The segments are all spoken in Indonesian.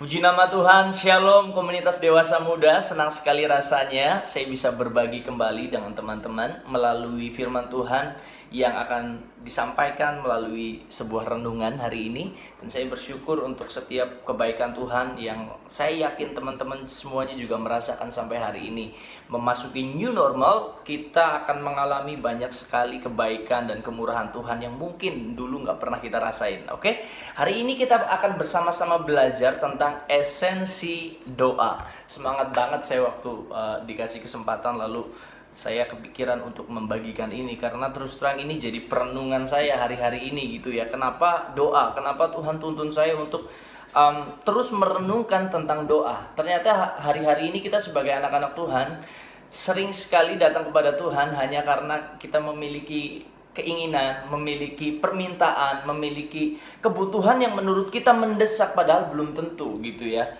Puji nama Tuhan, Shalom komunitas dewasa muda. Senang sekali rasanya saya bisa berbagi kembali dengan teman-teman melalui firman Tuhan yang akan disampaikan melalui sebuah renungan hari ini. Dan saya bersyukur untuk setiap kebaikan Tuhan yang saya yakin teman-teman semuanya juga merasakan sampai hari ini. Memasuki new normal, kita akan mengalami banyak sekali kebaikan dan kemurahan Tuhan yang mungkin dulu nggak pernah kita rasain. Oke, hari ini kita akan bersama-sama belajar tentang esensi doa. Semangat banget saya waktu dikasih kesempatan, lalu saya kepikiran untuk membagikan ini karena terus terang ini jadi perenungan saya hari-hari ini gitu ya. Kenapa doa? Kenapa Tuhan tuntun saya untuk terus merenungkan tentang doa? Ternyata hari-hari ini kita sebagai anak-anak Tuhan sering sekali datang kepada Tuhan hanya karena kita memiliki keinginan, memiliki permintaan, memiliki kebutuhan yang menurut kita mendesak padahal belum tentu gitu ya.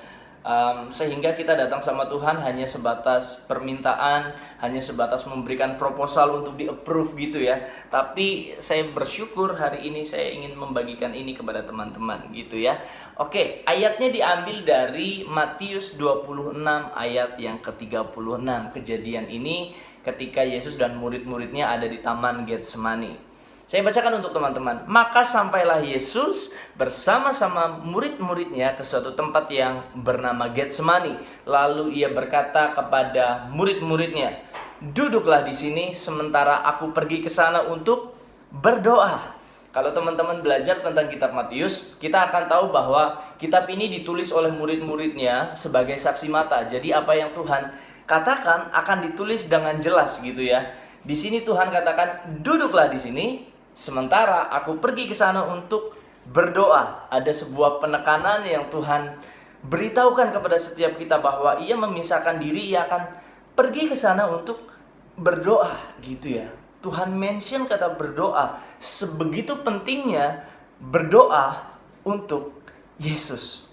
Sehingga kita datang sama Tuhan hanya sebatas permintaan, hanya sebatas memberikan proposal untuk di-approve gitu ya. Tapi saya bersyukur hari ini saya ingin membagikan ini kepada teman-teman gitu ya. Oke, ayatnya diambil dari Matius 26 ayat yang ke-36. Kejadian ini ketika Yesus dan murid-muridnya ada di Taman Getsemani. Saya bacakan untuk teman-teman. Maka sampailah Yesus bersama-sama murid-muridnya ke suatu tempat yang bernama Getsemani. Lalu ia berkata kepada murid-muridnya, "Duduklah di sini sementara aku pergi ke sana untuk berdoa." Kalau teman-teman belajar tentang kitab Matius, kita akan tahu bahwa kitab ini ditulis oleh murid-muridnya sebagai saksi mata. Jadi apa yang Tuhan katakan akan ditulis dengan jelas gitu ya. Di sini Tuhan katakan, "Duduklah di sini sementara aku pergi ke sana untuk berdoa." Ada sebuah penekanan yang Tuhan beritahukan kepada setiap kita bahwa ia memisahkan diri, ia akan pergi ke sana untuk berdoa gitu ya. Tuhan mention kata berdoa, sebegitu pentingnya berdoa untuk Yesus.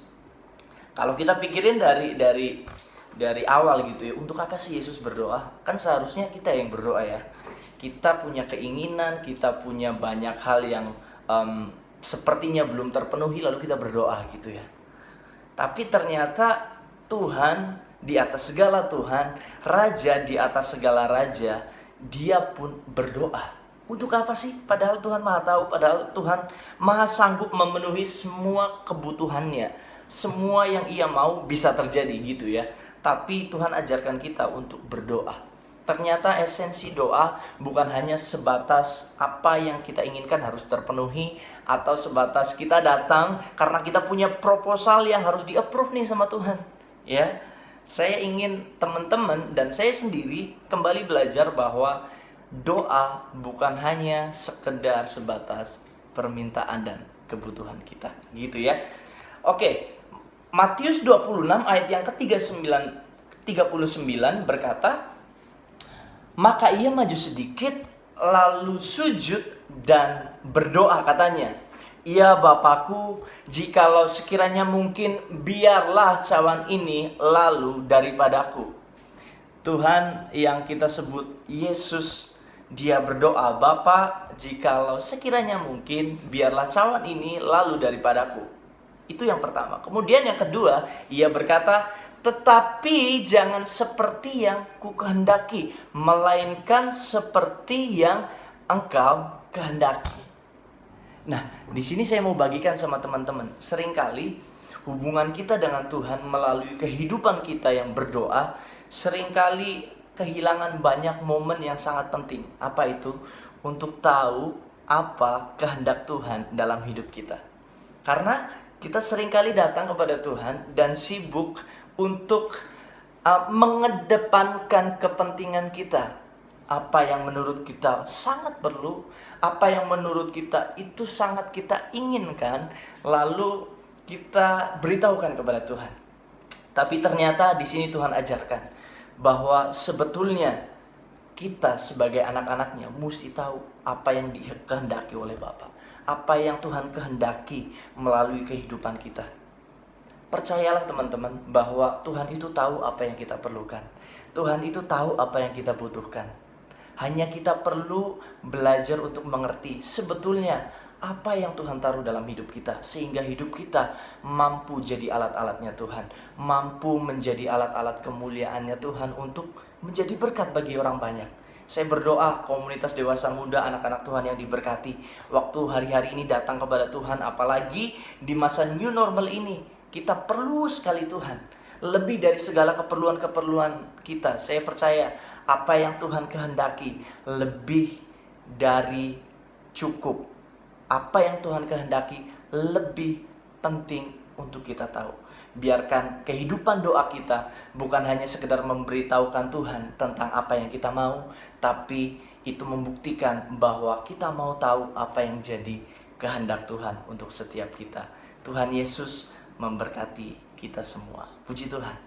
Kalau kita pikirin dari awal gitu ya, untuk apa sih Yesus berdoa? Kan seharusnya kita yang berdoa ya. Kita punya keinginan, kita punya banyak hal yang sepertinya belum terpenuhi, lalu kita berdoa gitu ya. Tapi ternyata Tuhan di atas segala Tuhan, Raja di atas segala Raja, dia pun berdoa. Untuk apa sih? Padahal Tuhan Maha tahu, padahal Tuhan Maha sanggup memenuhi semua kebutuhannya. Semua yang ia mau bisa terjadi gitu ya. Tapi Tuhan ajarkan kita untuk berdoa. Ternyata esensi doa bukan hanya sebatas apa yang kita inginkan harus terpenuhi, atau sebatas kita datang karena kita punya proposal yang harus di-approve nih sama Tuhan. Ya, saya ingin teman-teman dan saya sendiri kembali belajar bahwa doa bukan hanya sekedar sebatas permintaan dan kebutuhan kita gitu ya. Oke, Matius 26 ayat yang ke-39 berkata, "Maka ia maju sedikit lalu sujud dan berdoa," katanya, "Ya Bapakku, jikalau sekiranya mungkin, biarlah cawan ini lalu daripadaku." Tuhan yang kita sebut Yesus, dia berdoa, "Bapa, jikalau sekiranya mungkin, biarlah cawan ini lalu daripadaku." Itu yang pertama. Kemudian yang kedua, ia berkata, "Tetapi jangan seperti yang kukehendaki, melainkan seperti yang Engkau kehendaki." Nah, di sini saya mau bagikan sama teman-teman. Seringkali hubungan kita dengan Tuhan melalui kehidupan kita yang berdoa, seringkali kehilangan banyak momen yang sangat penting. Apa itu? Untuk tahu apa kehendak Tuhan dalam hidup kita. Karena kita seringkali datang kepada Tuhan dan sibuk untuk mengedepankan kepentingan kita. Apa yang menurut kita sangat perlu, apa yang menurut kita itu sangat kita inginkan, lalu kita beritahukan kepada Tuhan. Tapi ternyata di sini Tuhan ajarkan bahwa sebetulnya kita sebagai anak-anaknya mesti tahu apa yang dikehendaki oleh Bapa, apa yang Tuhan kehendaki melalui kehidupan kita. Percayalah teman-teman bahwa Tuhan itu tahu apa yang kita perlukan. Tuhan itu tahu apa yang kita butuhkan. Hanya kita perlu belajar untuk mengerti sebetulnya apa yang Tuhan taruh dalam hidup kita, sehingga hidup kita mampu jadi alat-alatnya Tuhan, mampu menjadi alat-alat kemuliaannya Tuhan untuk menjadi berkat bagi orang banyak. Saya berdoa komunitas dewasa muda, anak-anak Tuhan yang diberkati, waktu hari-hari ini datang kepada Tuhan, apalagi di masa new normal ini, kita perlu sekali Tuhan. Lebih dari segala keperluan-keperluan kita, saya percaya apa yang Tuhan kehendaki lebih dari cukup. Apa yang Tuhan kehendaki lebih penting untuk kita tahu. Biarkan kehidupan doa kita bukan hanya sekedar memberitahukan Tuhan tentang apa yang kita mau, tapi itu membuktikan bahwa kita mau tahu apa yang jadi kehendak Tuhan untuk setiap kita. Tuhan Yesus memberkati kita semua. Puji Tuhan.